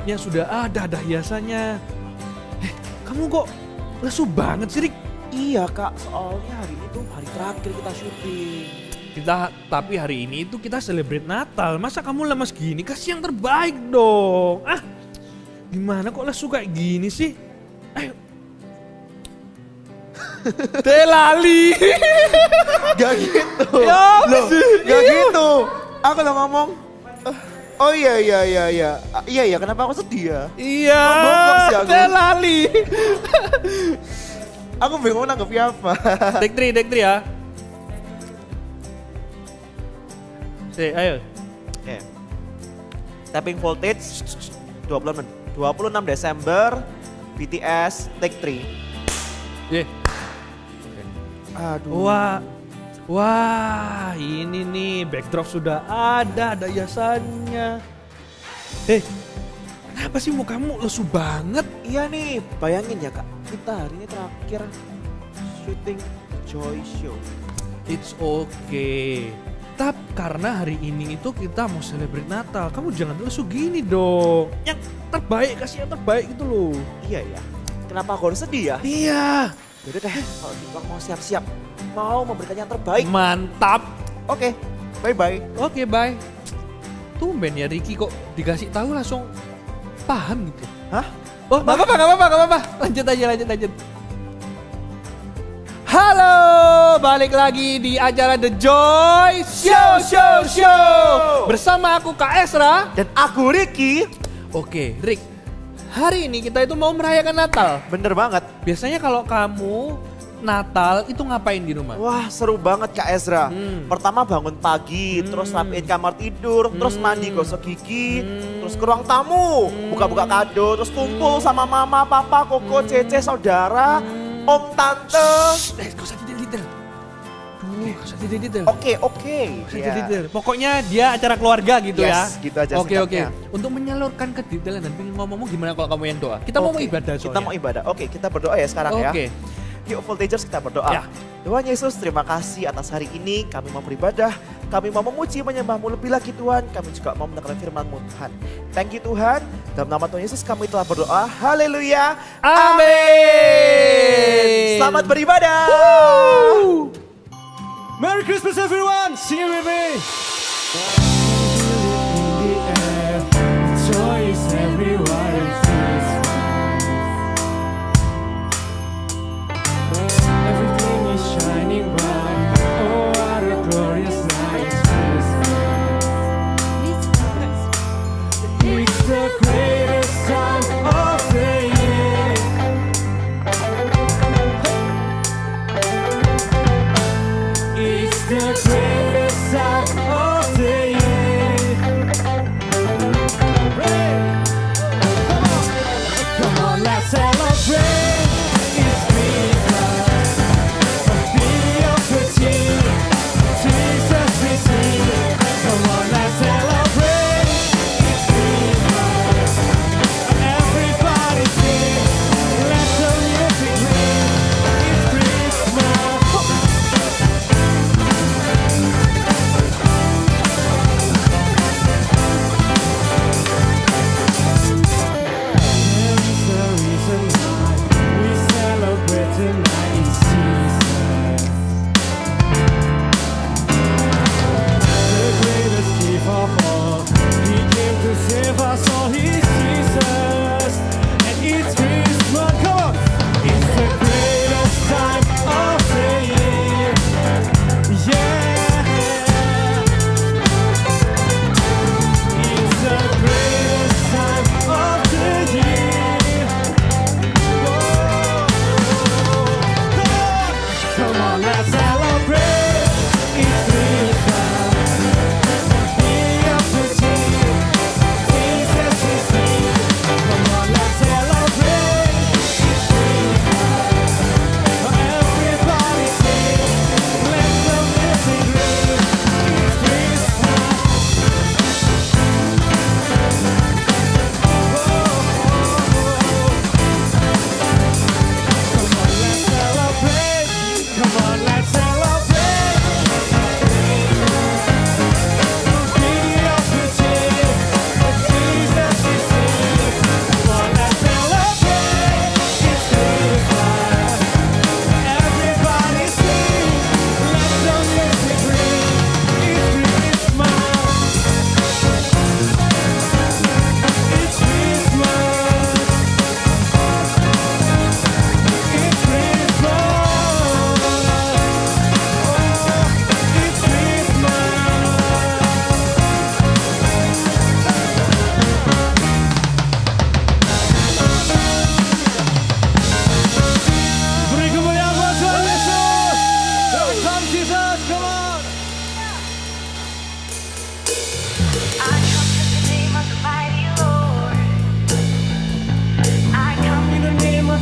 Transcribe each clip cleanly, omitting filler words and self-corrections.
backdropnya sudah ada hiasannya. Kamu kok lesu banget sih, Rik? Iya kak, soalnya hari ini tuh hari terakhir kita syuting. Tapi hari ini itu kita celebrate Natal. Masa kamu lemas gini? Kasih yang terbaik dong. Gimana kok lesu kayak gini sih? Ayo. Telali. Gak gitu. Ya, Loh, gak gitu. Aku udah ngomong. Oh iya. Iya, kenapa aku sedih ya? Iya. Telali. Aku bingung nanggepnya apa. Take 3 ya. Ayo. Oke. Tapping voltage 26 Desember BTS take 3. Yeah. Aduh. Wah, ini nih backdrop sudah ada hiasannya. Kenapa sih mukamu lesu banget? Iya nih, bayangin ya kak, kita hari ini terakhir syuting Joy Show. It's okay. Tapi karena hari ini itu kita mau celebrate Natal, kamu jangan lesu gini dong. Yang terbaik, kasih yang terbaik gitu loh. Iya ya, kenapa aku harus sedih ya? Iya. Yaudah deh, kalau gitu mau siap-siap, mau memberikan yang terbaik. Mantap. Oke, bye-bye. Oke, bye. Tumben ya Ricky kok dikasih tahu langsung paham gitu. Hah? Oh, gak apa-apa. Lanjut aja. Halo, balik lagi di acara The Joy Show. Bersama aku Kak Esra. Dan aku Ricky. Oke, Rick. Hari ini kita itu mau merayakan Natal. Bener banget. Biasanya kalau kamu Natal itu ngapain di rumah? Wah seru banget Kak Ezra. Pertama bangun pagi, terus rapiin kamar tidur, terus mandi gosok gigi, terus ke ruang tamu, buka-buka kado, terus kumpul sama mama, papa, koko, cece, saudara, om, tante. Gak usah detail. Gak usah detail. Oke. Detail. Pokoknya dia acara keluarga gitu ya. Yes, gitu aja Oke. singkatnya. Untuk menyalurkan kedetailan dan pengen ngomong gimana kalau kamu yang doa? Kita mau ibadah soalnya. Kita mau ibadah. Oke, kita berdoa ya sekarang ya. Oke. Yuk Voltagers kita berdoa. Ya. Tuhan Yesus terima kasih atas hari ini kami mau beribadah. Kami mau memuji menyembah-Mu lebih lagi Tuhan. Kami juga mau mendengar firman-Mu Tuhan. Thank you Tuhan. Dalam nama Tuhan Yesus kami telah berdoa. Haleluya. Amin. Selamat beribadah. Woo! Merry Christmas everyone! Sing it with me! Joy is everywhere. Everything is shining bright. Oh, what a glorious night. It's the greatest time of the year. It's the greatest time of the year.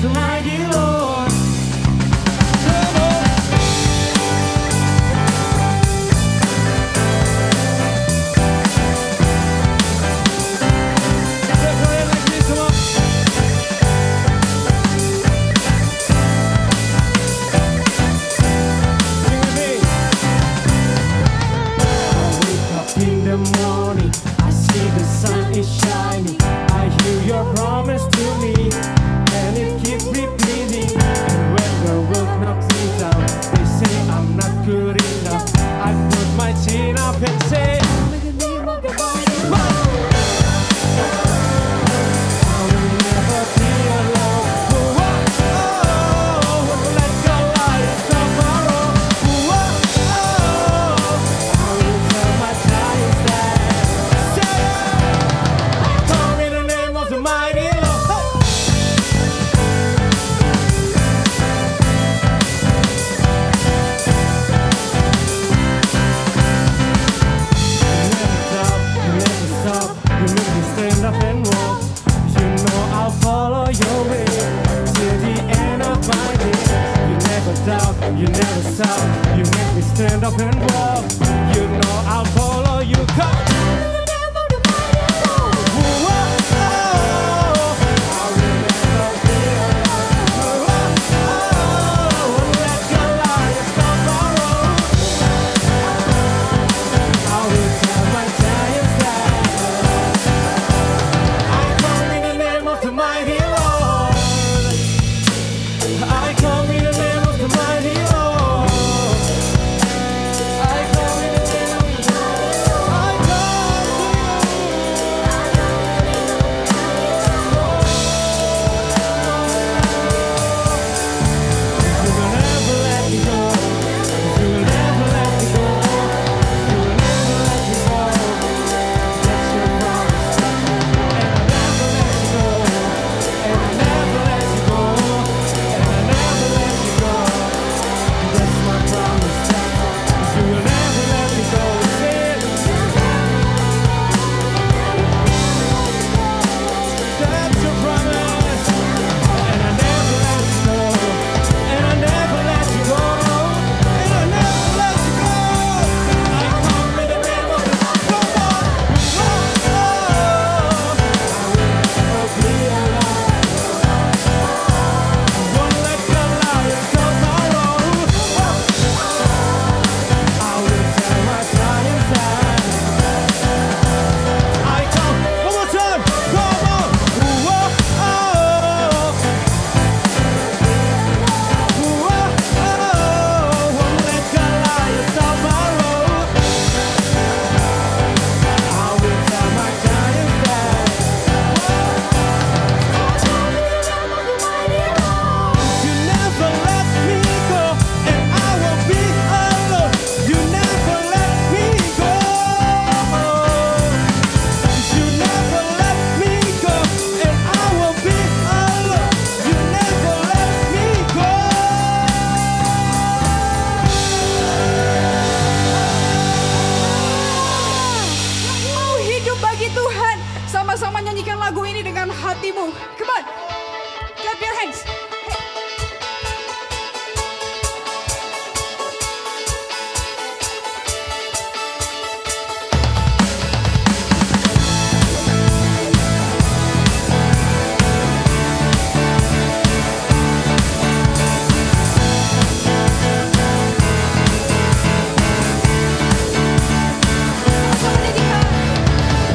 the mighty Lord. Come on. Let's play it like this, come on. Sing with me. I wake up in the morning, I see the sun is shining. I hear your promise to me, and it keeps repeating. And when the world knocks me down, they say I'm not good enough. I put my chin up and say, I will never be alone. Let the light tomorrow. I will tell my giants that I come in the name of the mighty Lord. You never stop, you make me stand up and walk. You know I'll follow your way till the end of my days. You never doubt, you never stop, you make me stand up and walk. You know I'll follow you, come. Sama-sama nyanyikan lagu ini dengan hatimu. Come on, clap your hands.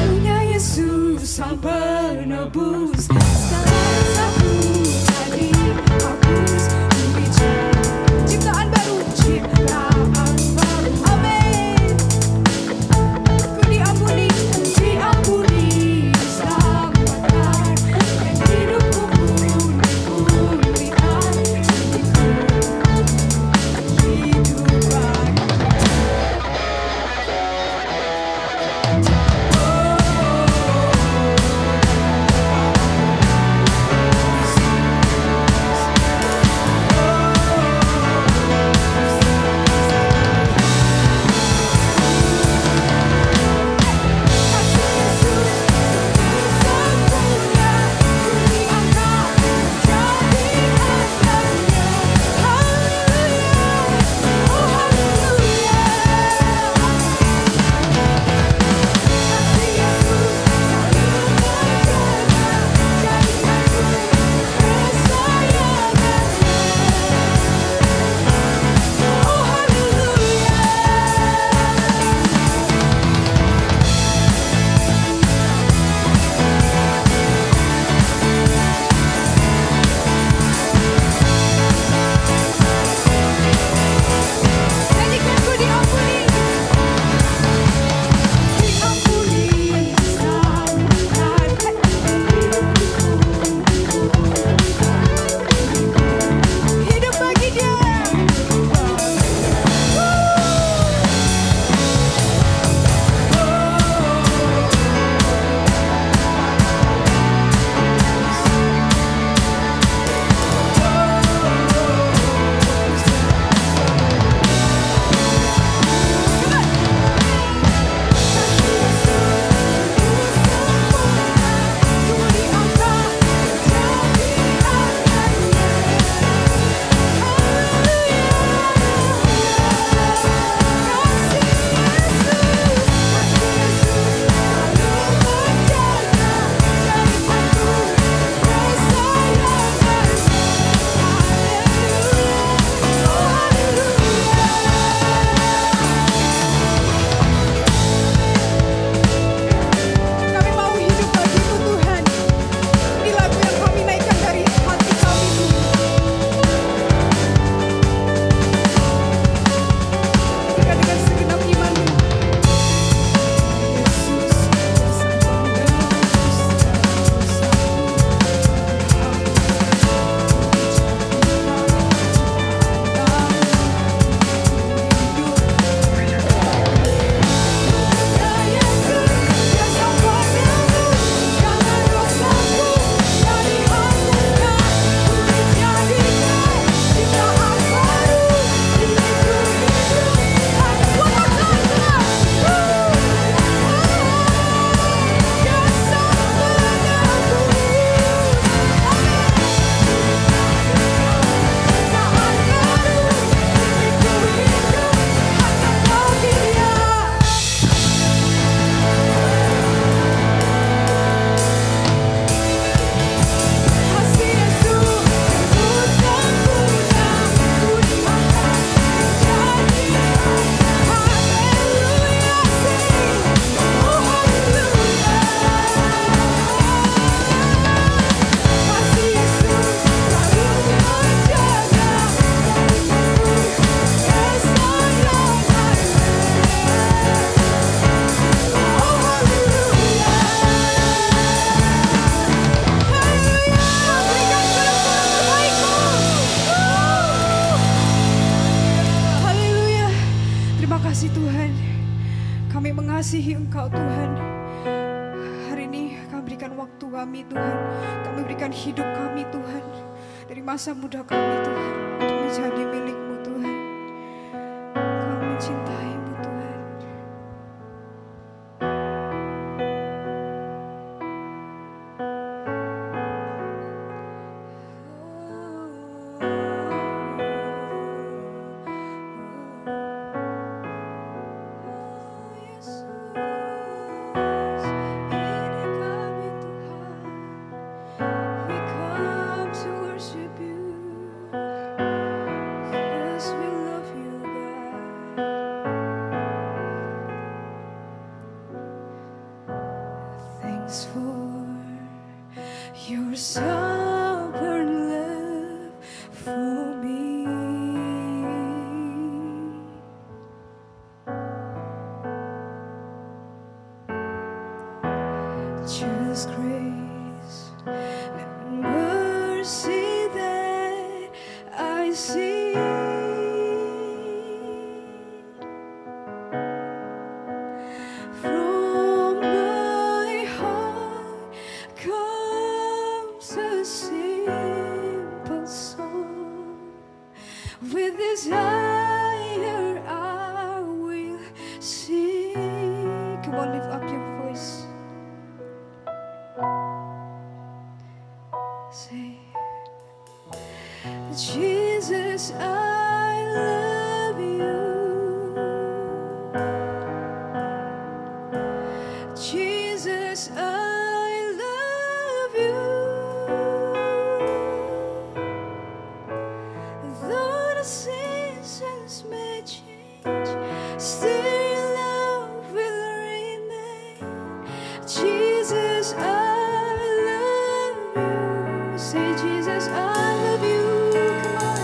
Punya Yesus sang penebus, segala satu tadi hapus, ciptaan baru, ciptaan baru, amin. Ku diampuni, diselamatkan, dan hidupku pun dipulihkan, kehidupan. mengasihi Engkau Tuhan. Hari ini kami berikan waktu kami Tuhan, kami berikan hidup kami Tuhan, dari masa muda kami Tuhan, untuk menjadi milik-Mu Tuhan. Kami mencintai-Mu Tuhan. Thanks for your sovereign love for me. Just grace and mercy that I see. From my heart comes a simple song. With desire I will sing. Come on, lift up your voice. Say, Jesus, I love you. Jesus, I love you. Though the seasons may change, still your love will remain. Jesus, I love you. Say, Jesus, I love you. Come on.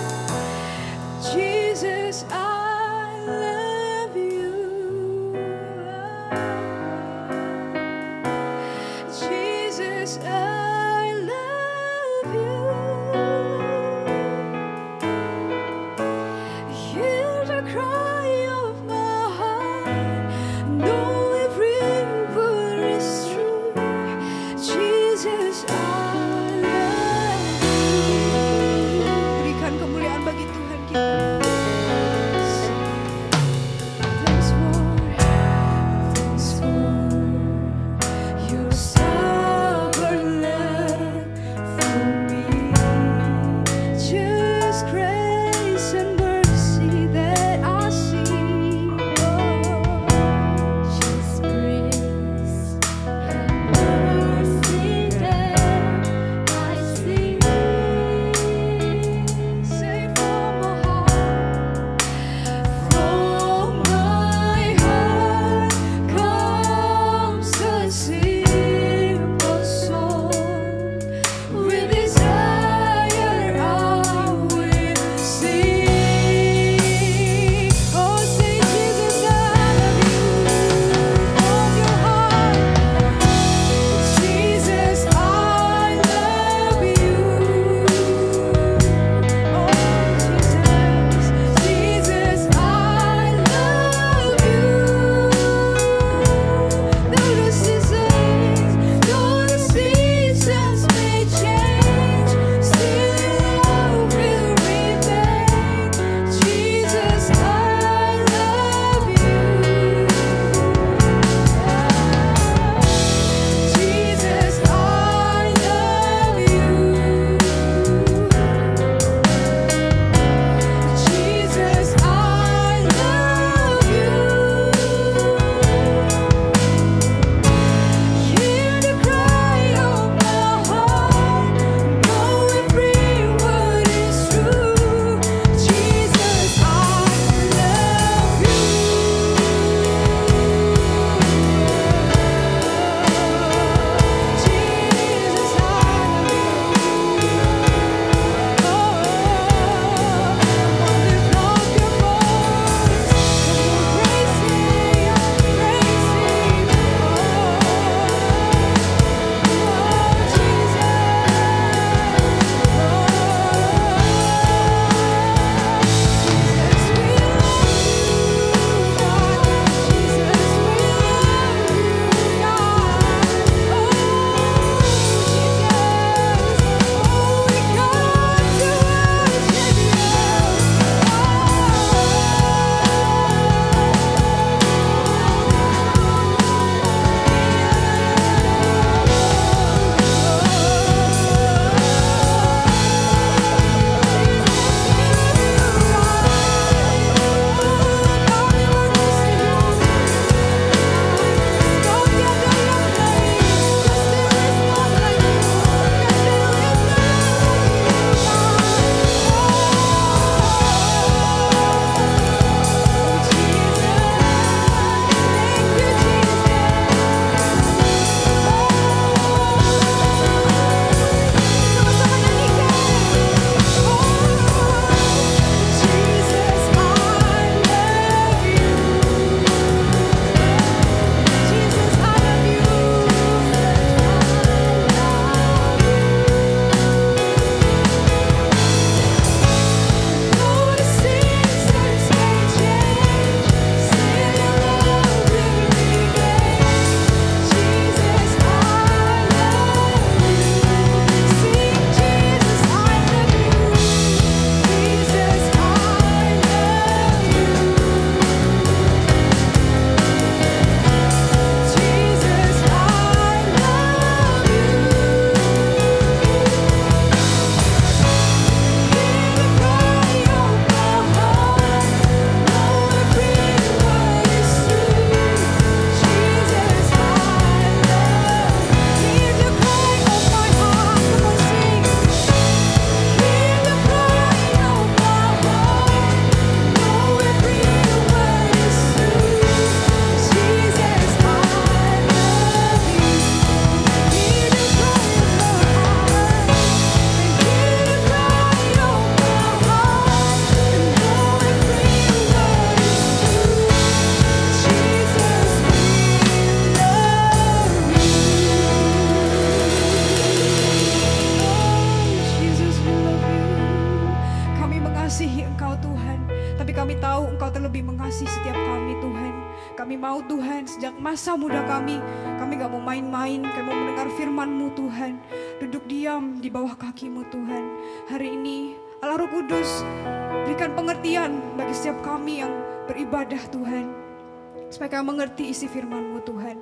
kami tahu Engkau terlebih mengasihi setiap kami Tuhan. Kami mau Tuhan sejak masa muda kami gak mau main-main, kami mau mendengar firman-Mu Tuhan. Duduk diam di bawah kaki-Mu Tuhan. Hari ini Allah Roh Kudus berikan pengertian bagi setiap kami yang beribadah Tuhan. Supaya kami mengerti isi firman-Mu Tuhan.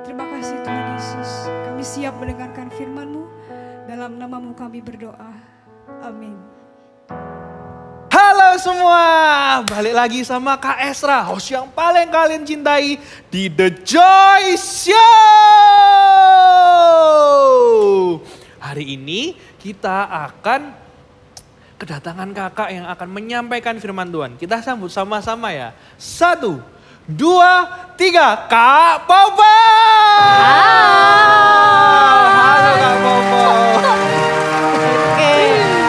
Terima kasih Tuhan Yesus. Kami siap mendengarkan firman-Mu. Dalam nama-Mu kami berdoa. Amin. Halo semua, balik lagi sama Kak Esra, host yang paling kalian cintai di The Joy Show. Hari ini kita akan kedatangan kakak yang akan menyampaikan firman Tuhan. Kita sambut sama-sama ya. 1, 2, 3, Kak Popo. Halo Kak Popo. Oke,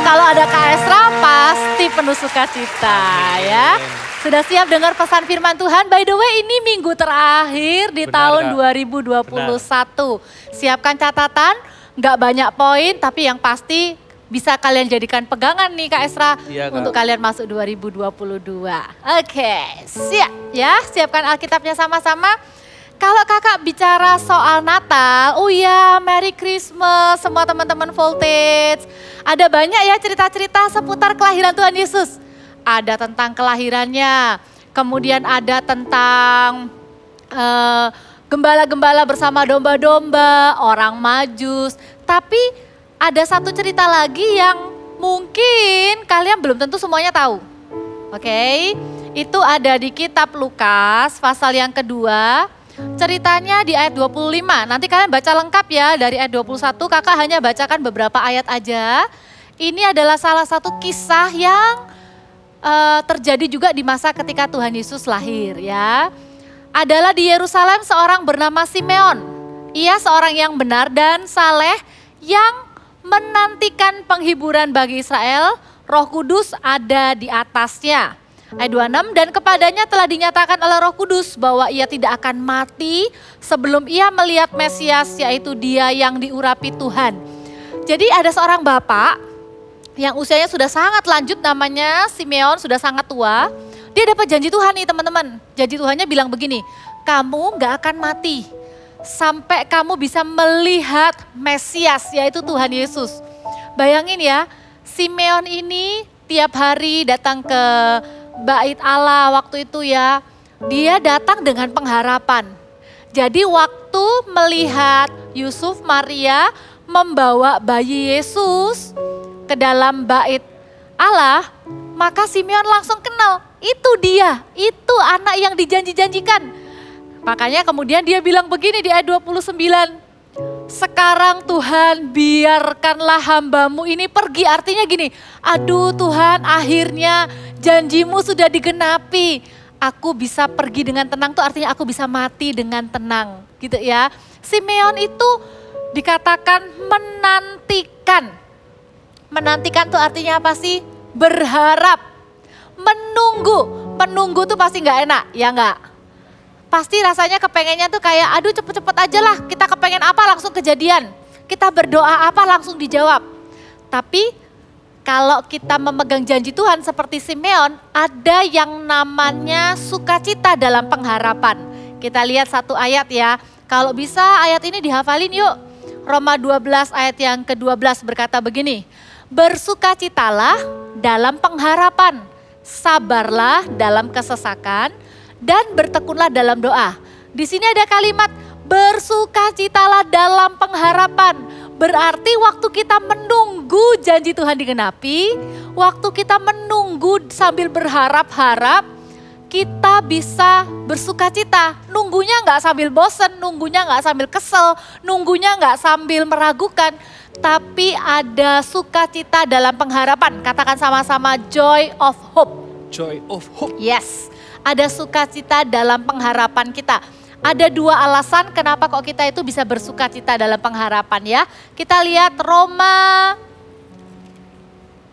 kalau ada Kak Esra pasti penuh sukacita ya. Sudah siap dengar pesan firman Tuhan? By the way, ini minggu terakhir di tahun 2021. Siapkan catatan, nggak banyak poin tapi yang pasti bisa kalian jadikan pegangan nih Kak Esra untuk kalian masuk 2022. Oke, siap ya, siapkan Alkitabnya sama-sama. Kalau kakak bicara soal Natal, oh ya Merry Christmas semua teman-teman Voltage. Ada banyak ya cerita-cerita seputar kelahiran Tuhan Yesus. Ada tentang kelahirannya, kemudian ada tentang gembala-gembala bersama domba-domba, orang Majus. Tapi ada satu cerita lagi yang mungkin kalian belum tentu semuanya tahu. Oke, itu ada di kitab Lukas pasal yang kedua. Ceritanya di ayat 25, nanti kalian baca lengkap ya dari ayat 21, kakak hanya bacakan beberapa ayat aja. Ini adalah salah satu kisah yang terjadi juga di masa ketika Tuhan Yesus lahir ya. Adalah di Yerusalem seorang bernama Simeon. Ia seorang yang benar dan saleh yang menantikan penghiburan bagi Israel, Roh Kudus ada di atasnya. Ayat 26, dan kepadanya telah dinyatakan oleh Roh Kudus bahwa ia tidak akan mati sebelum ia melihat Mesias, yaitu dia yang diurapi Tuhan. Jadi ada seorang bapak yang usianya sudah sangat lanjut, namanya Simeon, sudah sangat tua. Dia dapat janji Tuhan nih teman-teman. Janji Tuhannya bilang begini, kamu gak akan mati sampai kamu bisa melihat Mesias, yaitu Tuhan Yesus. Bayangin ya, Simeon ini tiap hari datang ke Bait Allah waktu itu ya, dia datang dengan pengharapan. Jadi waktu melihat Yusuf Maria membawa bayi Yesus ke dalam Bait Allah, maka Simeon langsung kenal, itu dia, itu anak yang dijanji-janjikan. Makanya kemudian dia bilang begini di ayat 29, sekarang Tuhan biarkanlah hambamu ini pergi. Artinya gini, aduh Tuhan akhirnya janjimu sudah digenapi. Aku bisa pergi dengan tenang tuh artinya aku bisa mati dengan tenang gitu ya. Simeon itu dikatakan menantikan. Menantikan tuh artinya apa sih? Berharap, menunggu. Menunggu tuh pasti gak enak, ya enggak? Pasti rasanya kepengennya tuh kayak aduh cepet-cepet aja lah, kita kepengen apa langsung kejadian. Kita berdoa apa langsung dijawab. Tapi kalau kita memegang janji Tuhan seperti Simeon, ada yang namanya sukacita dalam pengharapan. Kita lihat satu ayat ya, kalau bisa ayat ini dihafalin yuk. Roma 12 ayat yang ke-12 berkata begini, bersukacitalah dalam pengharapan, sabarlah dalam kesesakan, dan bertekunlah dalam doa. Di sini ada kalimat bersukacitalah dalam pengharapan. Berarti waktu kita menunggu janji Tuhan digenapi, waktu kita menunggu sambil berharap-harap, kita bisa bersukacita. Nunggunya nggak sambil bosen, nunggunya nggak sambil kesel, nunggunya nggak sambil meragukan. Tapi ada sukacita dalam pengharapan. Katakan sama-sama joy of hope. Joy of hope. Yes. Ada sukacita dalam pengharapan kita. Ada dua alasan kenapa kok kita itu bisa bersukacita dalam pengharapan ya. Kita lihat Roma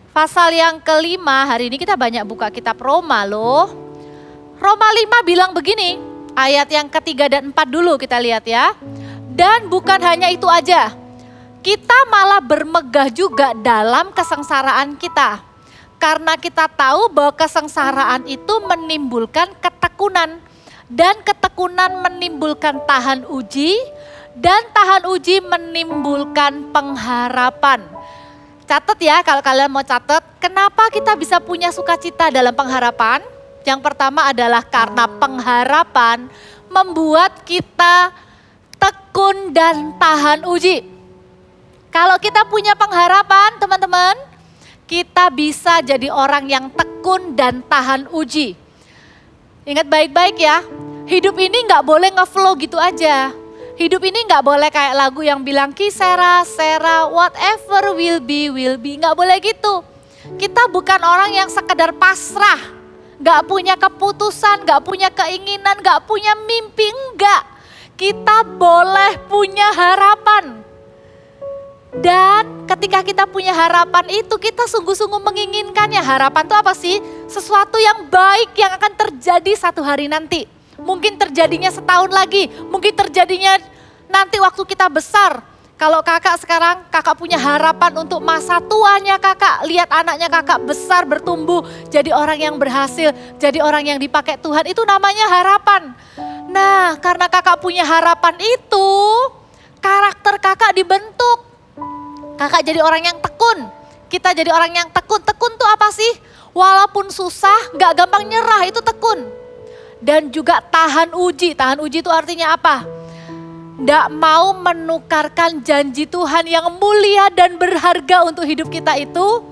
pasal yang kelima, hari ini kita banyak buka kitab Roma loh. Roma 5 bilang begini, ayat yang ketiga dan 4 dulu kita lihat ya. Dan bukan hanya itu aja, kita malah bermegah juga dalam kesengsaraan kita. Karena kita tahu bahwa kesengsaraan itu menimbulkan ketekunan. Dan ketekunan menimbulkan tahan uji. Dan tahan uji menimbulkan pengharapan. Catat ya kalau kalian mau catat, kenapa kita bisa punya sukacita dalam pengharapan? Yang pertama adalah karena pengharapan membuat kita tekun dan tahan uji. Kalau kita punya pengharapan teman-teman, kita bisa jadi orang yang tekun dan tahan uji. Ingat baik-baik ya, hidup ini gak boleh ngeflow gitu aja. Hidup ini gak boleh kayak lagu yang bilang kisera, sera, whatever will be, gak boleh gitu. Kita bukan orang yang sekedar pasrah, gak punya keputusan, gak punya keinginan, gak punya mimpi, enggak. Kita boleh punya harapan. Dan ketika kita punya harapan itu, kita sungguh-sungguh menginginkannya. Harapan itu apa sih? Sesuatu yang baik yang akan terjadi satu hari nanti. Mungkin terjadinya setahun lagi, mungkin terjadinya nanti waktu kita besar. Kalau kakak sekarang, kakak punya harapan untuk masa tuanya kakak. Lihat anaknya kakak besar, bertumbuh, jadi orang yang berhasil, jadi orang yang dipakai Tuhan. Itu namanya harapan. Nah, karena kakak punya harapan itu, karakter kakak dibentuk. Kakak jadi orang yang tekun, kita jadi orang yang tekun. Tekun tuh apa sih? Walaupun susah, gak gampang nyerah, itu tekun. Dan juga tahan uji. Tahan uji itu artinya apa? Gak mau menukarkan janji Tuhan yang mulia dan berharga untuk hidup kita itu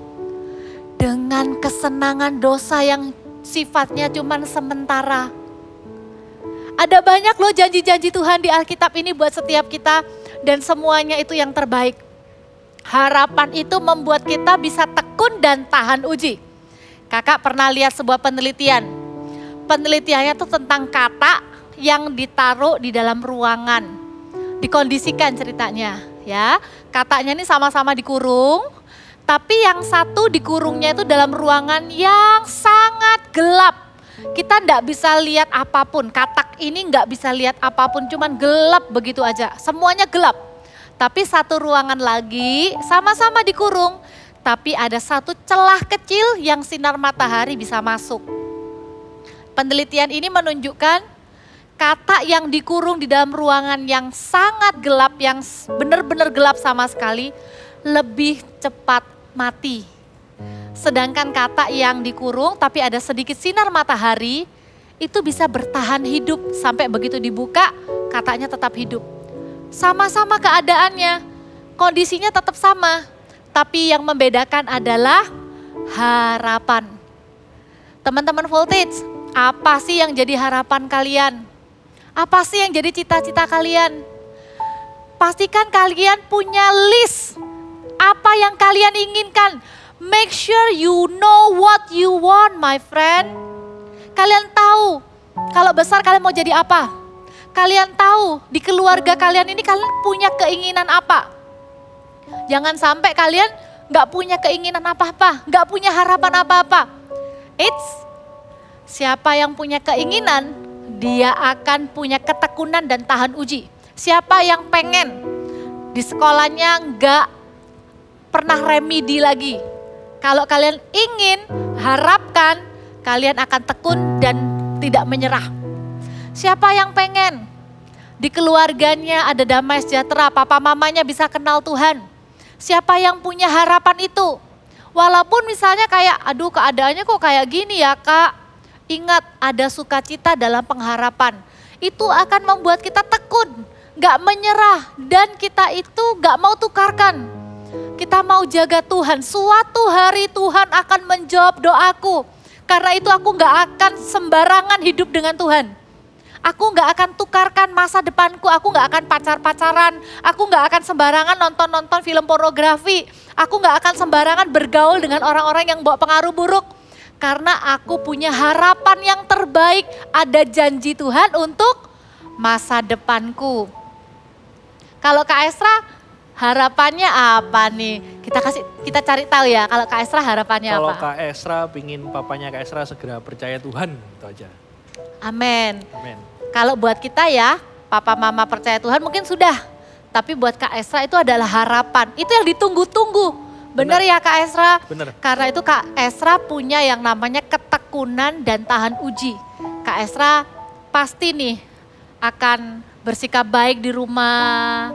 dengan kesenangan dosa yang sifatnya cuman sementara. Ada banyak loh janji-janji Tuhan di Alkitab ini buat setiap kita dan semuanya itu yang terbaik. Harapan itu membuat kita bisa tekun dan tahan uji. Kakak pernah lihat sebuah penelitian. Penelitiannya itu tentang kata yang ditaruh di dalam ruangan. Dikondisikan ceritanya ya. Katanya ini sama-sama dikurung. Tapi yang satu dikurungnya itu dalam ruangan yang sangat gelap. Kita enggak bisa lihat apapun. Katak ini enggak bisa lihat apapun. Cuman gelap begitu aja. Semuanya gelap. Tapi satu ruangan lagi sama-sama dikurung. Tapi ada satu celah kecil yang sinar matahari bisa masuk. Penelitian ini menunjukkan kata yang dikurung di dalam ruangan yang sangat gelap, yang benar-benar gelap sama sekali, lebih cepat mati. Sedangkan kata yang dikurung tapi ada sedikit sinar matahari, itu bisa bertahan hidup sampai begitu dibuka, katanya tetap hidup. Sama-sama keadaannya, kondisinya tetap sama. Tapi yang membedakan adalah harapan. Teman-teman Voltage, apa sih yang jadi harapan kalian? Apa sih yang jadi cita-cita kalian? Pastikan kalian punya list apa yang kalian inginkan. Make sure you know what you want, my friend. Kalian tahu kalau besar kalian mau jadi apa? Kalian tahu di keluarga kalian ini kalian punya keinginan apa? Jangan sampai kalian gak punya keinginan apa-apa, gak punya harapan apa-apa. Siapa yang punya keinginan, dia akan punya ketekunan dan tahan uji. Siapa yang pengen di sekolahnya gak pernah remedi lagi. Kalau kalian ingin, harapkan, kalian akan tekun dan tidak menyerah. Siapa yang pengen di keluarganya ada damai sejahtera, papa mamanya bisa kenal Tuhan. Siapa yang punya harapan itu? Walaupun misalnya kayak, aduh keadaannya kok kayak gini ya kak. Ingat ada sukacita dalam pengharapan. Itu akan membuat kita tekun, gak menyerah. Dan kita itu gak mau tukarkan. Kita mau jaga Tuhan. Suatu hari Tuhan akan menjawab doaku. Karena itu aku gak akan sembarangan hidup dengan Tuhan. Aku gak akan tukarkan masa depanku, aku gak akan pacar-pacaran, aku gak akan sembarangan nonton-nonton film pornografi, aku gak akan sembarangan bergaul dengan orang-orang yang bawa pengaruh buruk. Karena aku punya harapan yang terbaik, ada janji Tuhan untuk masa depanku. Kalau Kak Esra harapannya apa nih? Kita cari tahu ya kalau Kak Esra harapannya Kalau apa? Kak Esra pingin papanya Kak Esra segera percaya Tuhan, itu aja. Amin. Amin. Kalau buat kita ya, papa mama percaya Tuhan mungkin sudah. Tapi buat Kak Esra itu adalah harapan. Itu yang ditunggu-tunggu. Benar ya Kak Esra? Benar. Karena itu Kak Esra punya yang namanya ketekunan dan tahan uji. Kak Esra pasti nih akan bersikap baik di rumah,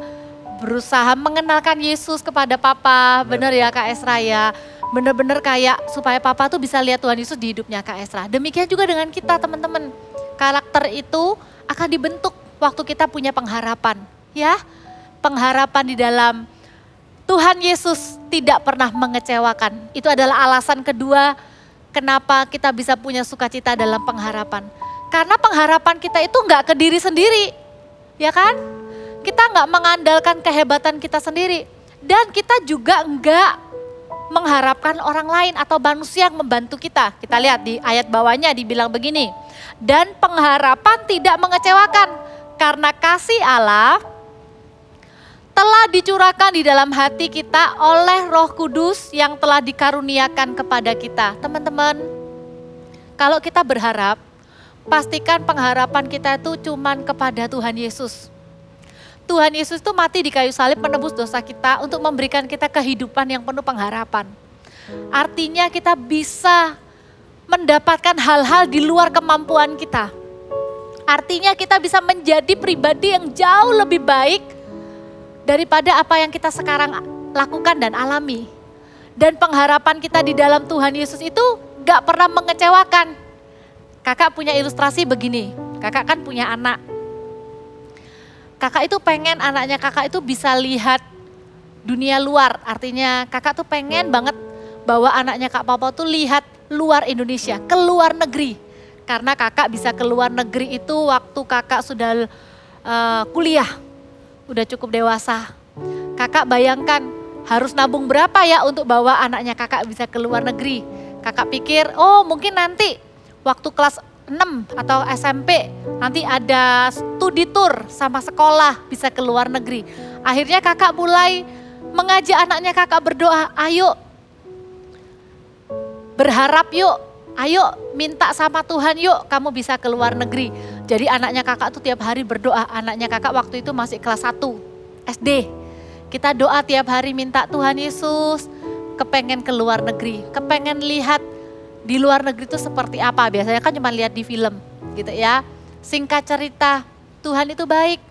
berusaha mengenalkan Yesus kepada Papa. Benar ya Kak Esra ya? Benar-benar kayak supaya Papa tuh bisa lihat Tuhan Yesus di hidupnya Kak Esra. Demikian juga dengan kita teman-teman. Karakter itu akan dibentuk waktu kita punya pengharapan. Ya, pengharapan di dalam Tuhan Yesus tidak pernah mengecewakan. Itu adalah alasan kedua kenapa kita bisa punya sukacita dalam pengharapan. Karena pengharapan kita itu nggak ke diri sendiri, ya kan? Kita nggak mengandalkan kehebatan kita sendiri. Dan kita juga nggak mengharapkan orang lain atau manusia yang membantu kita. Kita lihat di ayat bawahnya dibilang begini. Dan pengharapan tidak mengecewakan karena kasih Allah telah dicurahkan di dalam hati kita oleh Roh Kudus yang telah dikaruniakan kepada kita. Teman-teman, kalau kita berharap, pastikan pengharapan kita itu cuman kepada Tuhan Yesus. Tuhan Yesus itu mati di kayu salib menebus dosa kita untuk memberikan kita kehidupan yang penuh pengharapan. Artinya kita bisa mendapatkan hal-hal di luar kemampuan kita. Artinya kita bisa menjadi pribadi yang jauh lebih baik daripada apa yang kita sekarang lakukan dan alami. Dan pengharapan kita di dalam Tuhan Yesus itu gak pernah mengecewakan. Kakak punya ilustrasi begini, kakak kan punya anak. Kakak itu pengen anaknya kakak itu bisa lihat dunia luar. Artinya kakak tuh pengen banget bahwa anaknya Kak Papa tuh lihat luar Indonesia, ke luar negeri. Karena kakak bisa ke luar negeri itu waktu kakak sudah kuliah. Udah cukup dewasa. Kakak bayangkan harus nabung berapa ya untuk bawa anaknya kakak bisa ke luar negeri. Kakak pikir, oh mungkin nanti waktu kelas 6 atau SMP nanti ada studi tour sama sekolah bisa ke luar negeri. Akhirnya kakak mulai mengajak anaknya kakak berdoa, ayo berharap yuk, ayo minta sama Tuhan yuk kamu bisa ke luar negeri. Jadi anaknya kakak tuh tiap hari berdoa, anaknya kakak waktu itu masih kelas 1 SD. Kita doa tiap hari minta Tuhan Yesus, kepengen ke luar negeri, kepengen lihat di luar negeri itu seperti apa. Biasanya kan cuma lihat di film gitu ya. Singkat cerita, Tuhan itu baik.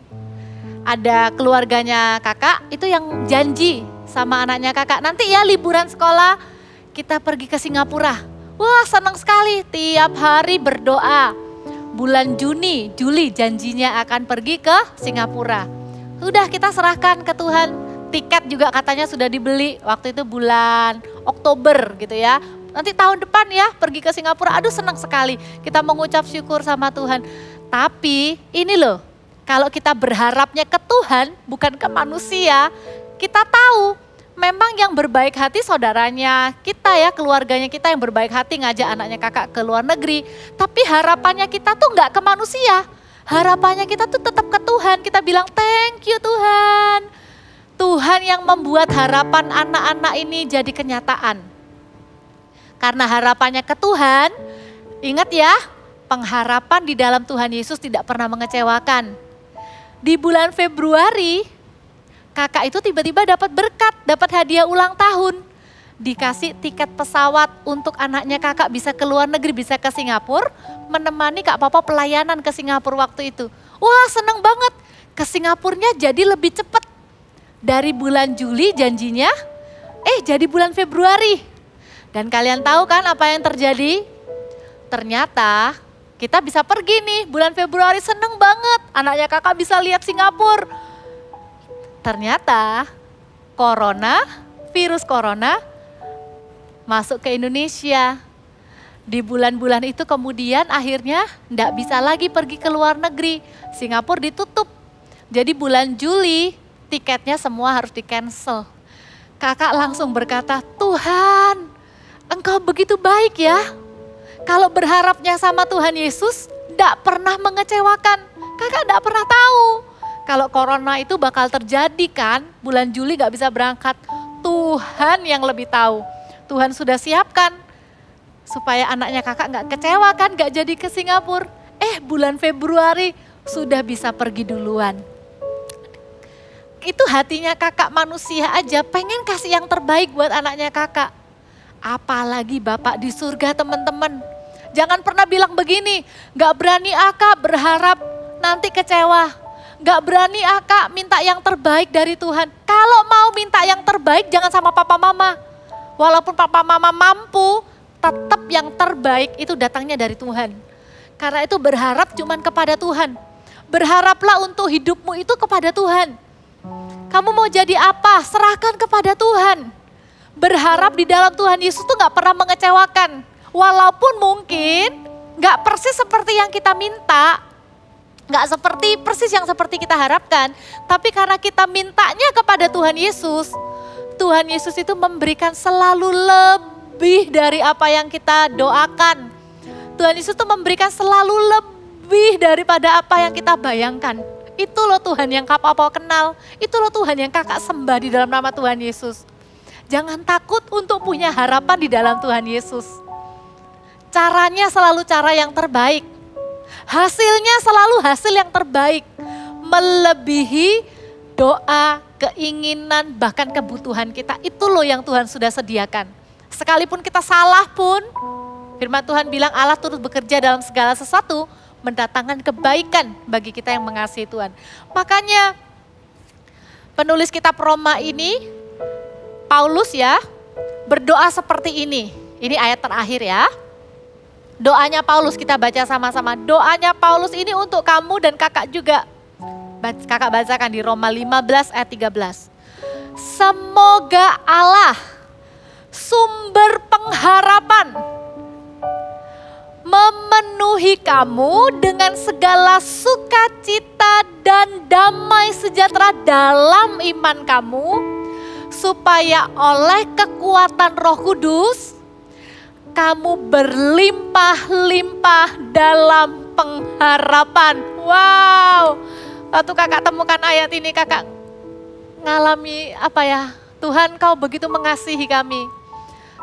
Ada keluarganya kakak itu yang janji sama anaknya kakak, nanti ya liburan sekolah kita pergi ke Singapura. Wah senang sekali, tiap hari berdoa. Bulan Juli janjinya akan pergi ke Singapura. Sudah kita serahkan ke Tuhan. Tiket juga katanya sudah dibeli waktu itu bulan Oktober gitu ya. Nanti tahun depan ya pergi ke Singapura. Aduh senang sekali. Kita mengucap syukur sama Tuhan. Tapi ini loh, kalau kita berharapnya ke Tuhan bukan ke manusia, kita tahu memang yang berbaik hati saudaranya kita ya, keluarganya kita yang berbaik hati ngajak anaknya kakak ke luar negeri. Tapi harapannya kita tuh nggak ke manusia. Harapannya kita tuh tetap ke Tuhan. Kita bilang thank you Tuhan. Tuhan yang membuat harapan anak-anak ini jadi kenyataan. Karena harapannya ke Tuhan, ingat ya, pengharapan di dalam Tuhan Yesus tidak pernah mengecewakan. Di bulan Februari, kakak itu tiba-tiba dapat berkat, dapat hadiah ulang tahun. Dikasih tiket pesawat untuk anaknya kakak bisa ke luar negeri, bisa ke Singapura. Menemani Kak Papa pelayanan ke Singapura waktu itu. Wah seneng banget, ke Singapurnya jadi lebih cepat. Dari bulan Juli janjinya, jadi bulan Februari. Dan kalian tahu kan apa yang terjadi? Ternyata kita bisa pergi nih bulan Februari, seneng banget. Anaknya kakak bisa lihat Singapura. Ternyata virus corona masuk ke Indonesia. Di bulan-bulan itu kemudian akhirnya enggak bisa lagi pergi ke luar negeri. Singapura ditutup. Jadi bulan Juli tiketnya semua harus di-cancel. Kakak langsung berkata, Tuhan Engkau begitu baik ya. Kalau berharapnya sama Tuhan Yesus enggak pernah mengecewakan. Kakak enggak pernah tahu. Kalau corona itu bakal terjadi kan, bulan Juli gak bisa berangkat. Tuhan yang lebih tahu. Tuhan sudah siapkan supaya anaknya kakak gak kecewa kan, gak jadi ke Singapura. Bulan Februari sudah bisa pergi duluan. itu hatinya kakak manusia aja pengen kasih yang terbaik buat anaknya kakak. Apalagi Bapak di surga teman-teman. Jangan pernah bilang begini, gak berani akak berharap nanti kecewa. Gak berani akak minta yang terbaik dari Tuhan. Kalau mau minta yang terbaik jangan sama papa mama. Walaupun papa mama mampu, tetap yang terbaik itu datangnya dari Tuhan. Karena itu berharap cuman kepada Tuhan. Berharaplah untuk hidupmu itu kepada Tuhan. Kamu mau jadi apa? Serahkan kepada Tuhan. Berharap di dalam Tuhan Yesus tuh gak pernah mengecewakan. Walaupun mungkin gak persis seperti yang kita minta. Gak seperti persis yang seperti kita harapkan. Tapi karena kita mintanya kepada Tuhan Yesus itu memberikan selalu lebih dari apa yang kita doakan. Tuhan Yesus itu memberikan selalu lebih daripada apa yang kita bayangkan. Itu loh Tuhan yang Papa kenal. Itu loh Tuhan yang kakak sembah di dalam nama Tuhan Yesus. Jangan takut untuk punya harapan di dalam Tuhan Yesus. Caranya selalu cara yang terbaik. Hasilnya selalu hasil yang terbaik. Melebihi doa, keinginan, bahkan kebutuhan kita. Itu loh yang Tuhan sudah sediakan. Sekalipun kita salah pun, firman Tuhan bilang Allah turut bekerja dalam segala sesuatu, mendatangkan kebaikan bagi kita yang mengasihi Tuhan. Makanya penulis kitab Roma ini, Paulus ya, berdoa seperti ini. Ini ayat terakhir ya. Doanya Paulus kita baca sama-sama. Doanya Paulus ini untuk kamu dan kakak juga. Kakak bacakan di Roma 15 ayat 13. Semoga Allah, sumber pengharapan, memenuhi kamu dengan segala sukacita dan damai sejahtera dalam iman kamu, supaya oleh kekuatan Roh Kudus, kamu berlimpah-limpah dalam pengharapan. Wow, waktu kakak temukan ayat ini kakak ngalami apa ya, Tuhan kau begitu mengasihi kami.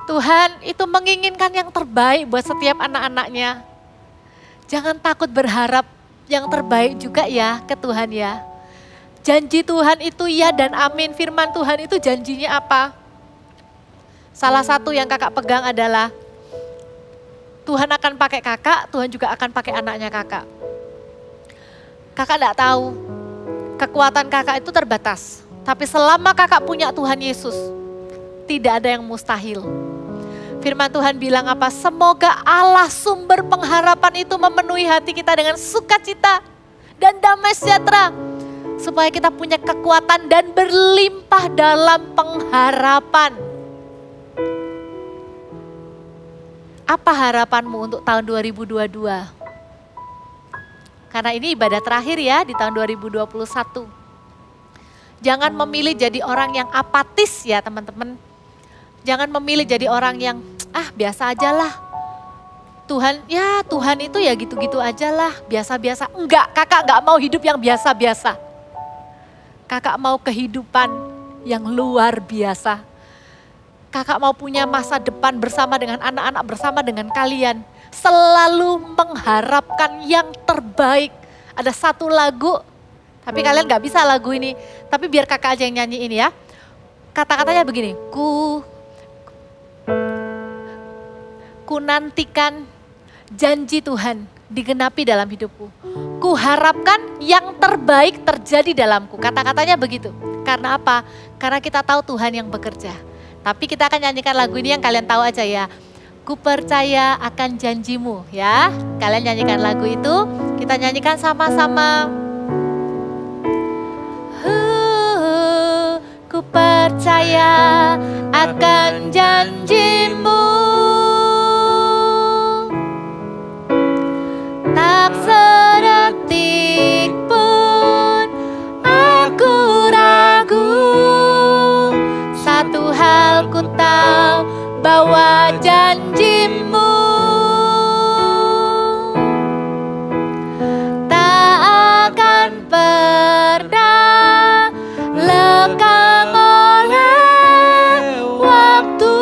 Tuhan itu menginginkan yang terbaik buat setiap anak-anaknya. Jangan takut berharap yang terbaik juga ya ke Tuhan ya. Janji Tuhan itu ya dan amin. Firman Tuhan itu janjinya apa? Salah satu yang kakak pegang adalah Tuhan akan pakai kakak, Tuhan juga akan pakai anaknya kakak. Kakak enggak tahu, kekuatan kakak itu terbatas. Tapi selama kakak punya Tuhan Yesus, tidak ada yang mustahil. Firman Tuhan bilang apa? Semoga Allah sumber pengharapan itu memenuhi hati kita dengan sukacita dan damai sejahtera. Supaya kita punya kekuatan dan berlimpah dalam pengharapan. Apa harapanmu untuk tahun 2022? Karena ini ibadah terakhir ya di tahun 2021. Jangan memilih jadi orang yang apatis ya teman-teman. Jangan memilih jadi orang yang biasa aja lah. Tuhan itu ya gitu-gitu aja lah, biasa-biasa. Enggak, kakak enggak mau hidup yang biasa-biasa. Kakak mau kehidupan yang luar biasa. Kakak mau punya masa depan bersama dengan anak-anak, bersama dengan kalian. Selalu mengharapkan yang terbaik. Ada satu lagu, tapi kalian gak bisa lagu ini. Tapi biar kakak aja yang nyanyi ini ya. Kata-katanya begini, ku nantikan janji Tuhan digenapi dalam hidupku. Ku harapkan yang terbaik terjadi dalamku. Kata-katanya begitu. Karena apa? Karena kita tahu Tuhan yang bekerja. Tapi kita akan nyanyikan lagu ini yang kalian tahu aja ya. Ku percaya akan janjimu ya. Kalian nyanyikan lagu itu, kita nyanyikan sama-sama. Ku percaya akan janjimu. Tak sedetik pun aku ragu. Satu hal ku tahu bahwa janjimu tak akan pernah lekang oleh waktu.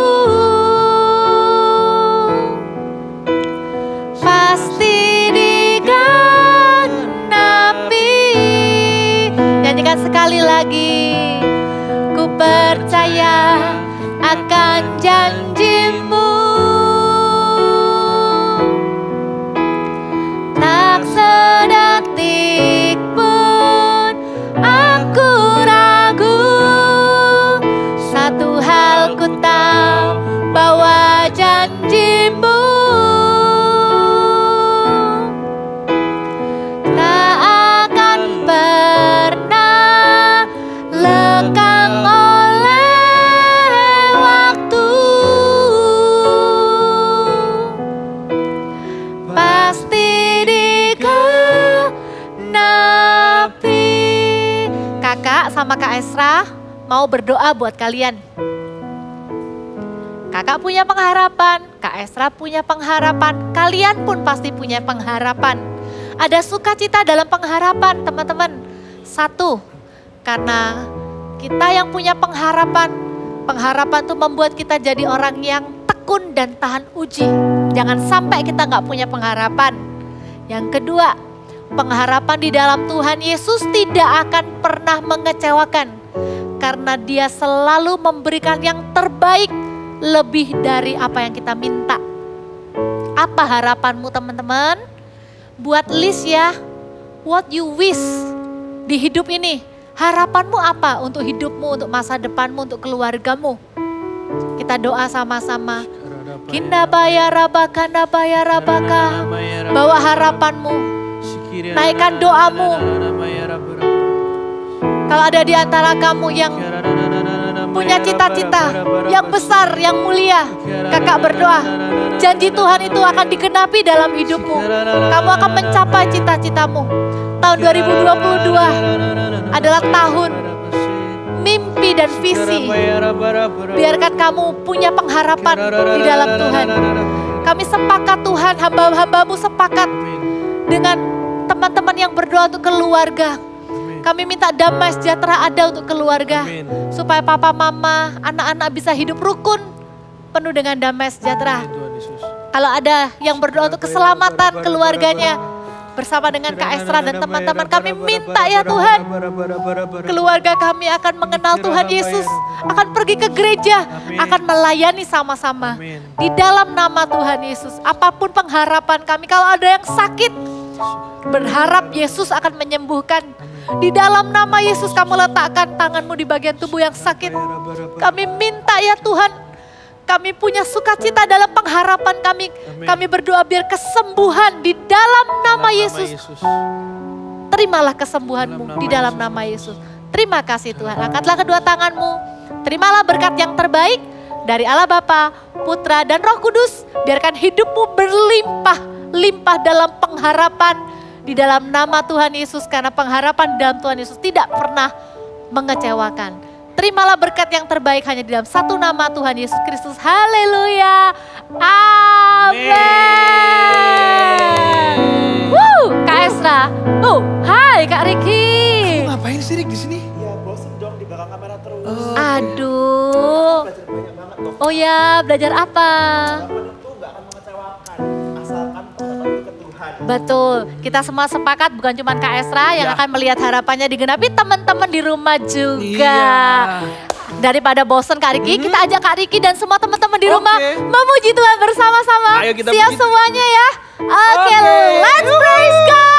mau berdoa buat kalian. Kakak punya pengharapan, Kak Esra punya pengharapan, kalian pun pasti punya pengharapan. Ada sukacita dalam pengharapan teman-teman. Satu, karena kita yang punya pengharapan, pengharapan itu membuat kita jadi orang yang tekun dan tahan uji. Jangan sampai kita nggak punya pengharapan. Yang kedua, pengharapan di dalam Tuhan Yesus tidak akan pernah mengecewakan. Karena Dia selalu memberikan yang terbaik lebih dari apa yang kita minta. Apa harapanmu teman-teman? Buat list ya, what you wish di hidup ini. Harapanmu apa untuk hidupmu, untuk masa depanmu, untuk keluargamu? Kita doa sama-sama. Kindabaya rabaka, nabaya rabaka. Bawa harapanmu, naikkan doamu. Kalau ada di antara kamu yang punya cita-cita yang besar, yang mulia, kakak berdoa, janji Tuhan itu akan digenapi dalam hidupmu. Kamu akan mencapai cita-citamu. Tahun 2022 adalah tahun mimpi dan visi. Biarkan kamu punya pengharapan di dalam Tuhan. Kami sepakat Tuhan, hamba-hambamu sepakat dengan teman-teman yang berdoa untuk keluarga. Kami minta damai sejahtera ada untuk keluarga. Supaya papa, mama, anak-anak bisa hidup rukun penuh dengan damai sejahtera. Kalau ada yang berdoa untuk keselamatan keluarganya bersama dengan Kak Esra dan teman-teman, kami minta ya Tuhan, keluarga kami akan mengenal Tuhan Yesus, akan pergi ke gereja, akan melayani sama-sama. Di dalam nama Tuhan Yesus, apapun pengharapan kami, kalau ada yang sakit, berharap Yesus akan menyembuhkan. Di dalam nama Yesus kamu letakkan tanganmu di bagian tubuh yang sakit. Kami minta ya Tuhan, kami punya sukacita dalam pengharapan kami. Kami berdoa biar kesembuhan di dalam nama Yesus. Terimalah kesembuhanmu di dalam nama Yesus. Terima kasih Tuhan. Angkatlah kedua tanganmu. Terimalah berkat yang terbaik dari Allah Bapa, Putra dan Roh Kudus. Biarkan hidupmu berlimpah-limpah dalam pengharapan di dalam nama Tuhan Yesus, karena pengharapan di dalam Tuhan Yesus tidak pernah mengecewakan. Terimalah berkat yang terbaik hanya di dalam satu nama Tuhan Yesus Kristus. Haleluya. Amin. Kak Esra. Hai Kak Riki. Ngapain sih Rik di sini? Ya bosen dong di belakang kamera terus. Aduh. Belajar banyak banget loh. Oh ya, belajar apa? Harapan itu gak akan mengecewakan, asalkan pengharapan itu ke Tuhan. Betul, kita semua sepakat bukan cuma Kak Esra yang akan melihat harapannya digenapi, teman-teman di rumah juga. Daripada bosen Kak Riki, kita ajak Kak Riki dan semua teman-teman di rumah memuji Tuhan bersama-sama. Ayo kita Siap puji. semuanya ya? Oke, let's praise God.